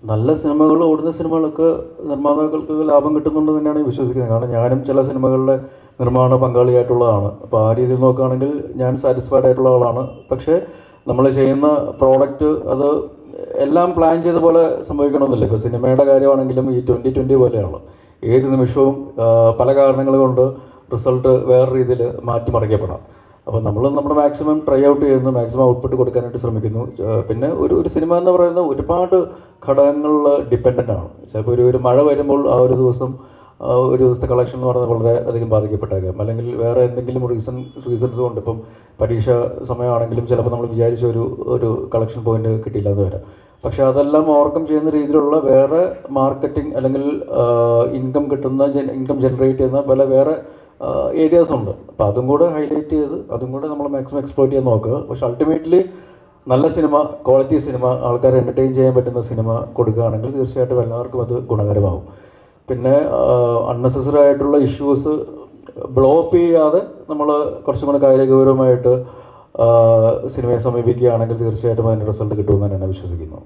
നല്ല സിനിമകൾ, ഓടുന്ന സിനിമകളൊക്കെ നിർമ്മാതാക്കൾക്ക് ലാഭം കിട്ടുന്നുണ്ടെന്ന് തന്നെയാണ് വിശ്വസിക്കുന്നത്. കാരണം ഞാനും ചില സിനിമകളുടെ നിർമ്മാണ പങ്കാളിയായിട്ടുള്ളതാണ്. അപ്പോൾ ആ രീതിയിൽ നോക്കുകയാണെങ്കിൽ ഞാൻ സാറ്റിസ്ഫൈഡ് ആയിട്ടുള്ള ആളാണ്. പക്ഷേ നമ്മൾ ചെയ്യുന്ന പ്രോഡക്റ്റ് അത് എല്ലാം പ്ലാൻ ചെയ്ത പോലെ സംഭവിക്കണമെന്നില്ല. ഇപ്പോൾ സിനിമയുടെ കാര്യമാണെങ്കിലും ഈ 2020 പോലെയാണ്. ഏത് നിമിഷവും പല കാരണങ്ങൾ കൊണ്ട് റിസൾട്ട് വേറെ രീതിയിൽ മാറ്റിമറിക്കപ്പെടാം. അപ്പോൾ നമ്മൾ നമ്മുടെ മാക്സിമം ട്രൈ ഔട്ട് ചെയ്യുന്നു, മാക്സിമം ഔട്ട്പുട്ട് കൊടുക്കാനായിട്ട് ശ്രമിക്കുന്നു. പിന്നെ ഒരു സിനിമ എന്ന് പറയുന്നത് ഒരുപാട് ഘടകങ്ങളിൽ ഡിപ്പെൻഡൻ്റ് ആണ്. ചിലപ്പോൾ ഒരു മഴ വരുമ്പോൾ ആ ഒരു ദിവസത്തെ കളക്ഷൻ എന്ന് പറയുന്നത് വളരെ അധികം ബാധിക്കപ്പെട്ടേക്കാം. അല്ലെങ്കിൽ വേറെ എന്തെങ്കിലും റീസൺസ് കൊണ്ട്, ഇപ്പം പരീക്ഷ സമയമാണെങ്കിലും ചിലപ്പോൾ നമ്മൾ വിചാരിച്ച ഒരു കളക്ഷൻ പോയിന്റ് കിട്ടിയില്ല എന്ന് വരാം. പക്ഷേ അതെല്ലാം ഓവർകം ചെയ്യുന്ന രീതിയിലുള്ള വേറെ മാർക്കറ്റിംഗ് അല്ലെങ്കിൽ ഇൻകം ജനറേറ്റ് ചെയ്യുന്ന പല വേറെ ഏരിയാസ് ഉണ്ട്. അപ്പോൾ അതും കൂടെ ഹൈലൈറ്റ് ചെയ്ത് അതും കൂടെ നമ്മൾ മാക്സിമം എക്സ്പ്ലോയിറ്റ് ചെയ്യാൻ നോക്കുക. പക്ഷെ അൾട്ടിമേറ്റ്ലി നല്ല സിനിമ, ക്വാളിറ്റി സിനിമ, ആൾക്കാരെ എൻ്റർടൈൻ ചെയ്യാൻ പറ്റുന്ന സിനിമ കൊടുക്കുകയാണെങ്കിൽ തീർച്ചയായിട്ടും എല്ലാവർക്കും അത് ഗുണകരമാകും. പിന്നെ അൺനെസസറി ആയിട്ടുള്ള ഇഷ്യൂസ് ബ്ലോ അപ്പ് ചെയ്യാതെ നമ്മൾ കുറച്ചും കൂടെ കാര്യഗൗരവമായിട്ട് സിനിമയെ സമീപിക്കുകയാണെങ്കിൽ തീർച്ചയായിട്ടും അതിൻ്റെ റിസൾട്ട് കിട്ടുമെന്ന് തന്നെയാണ് വിശ്വസിക്കുന്നത്.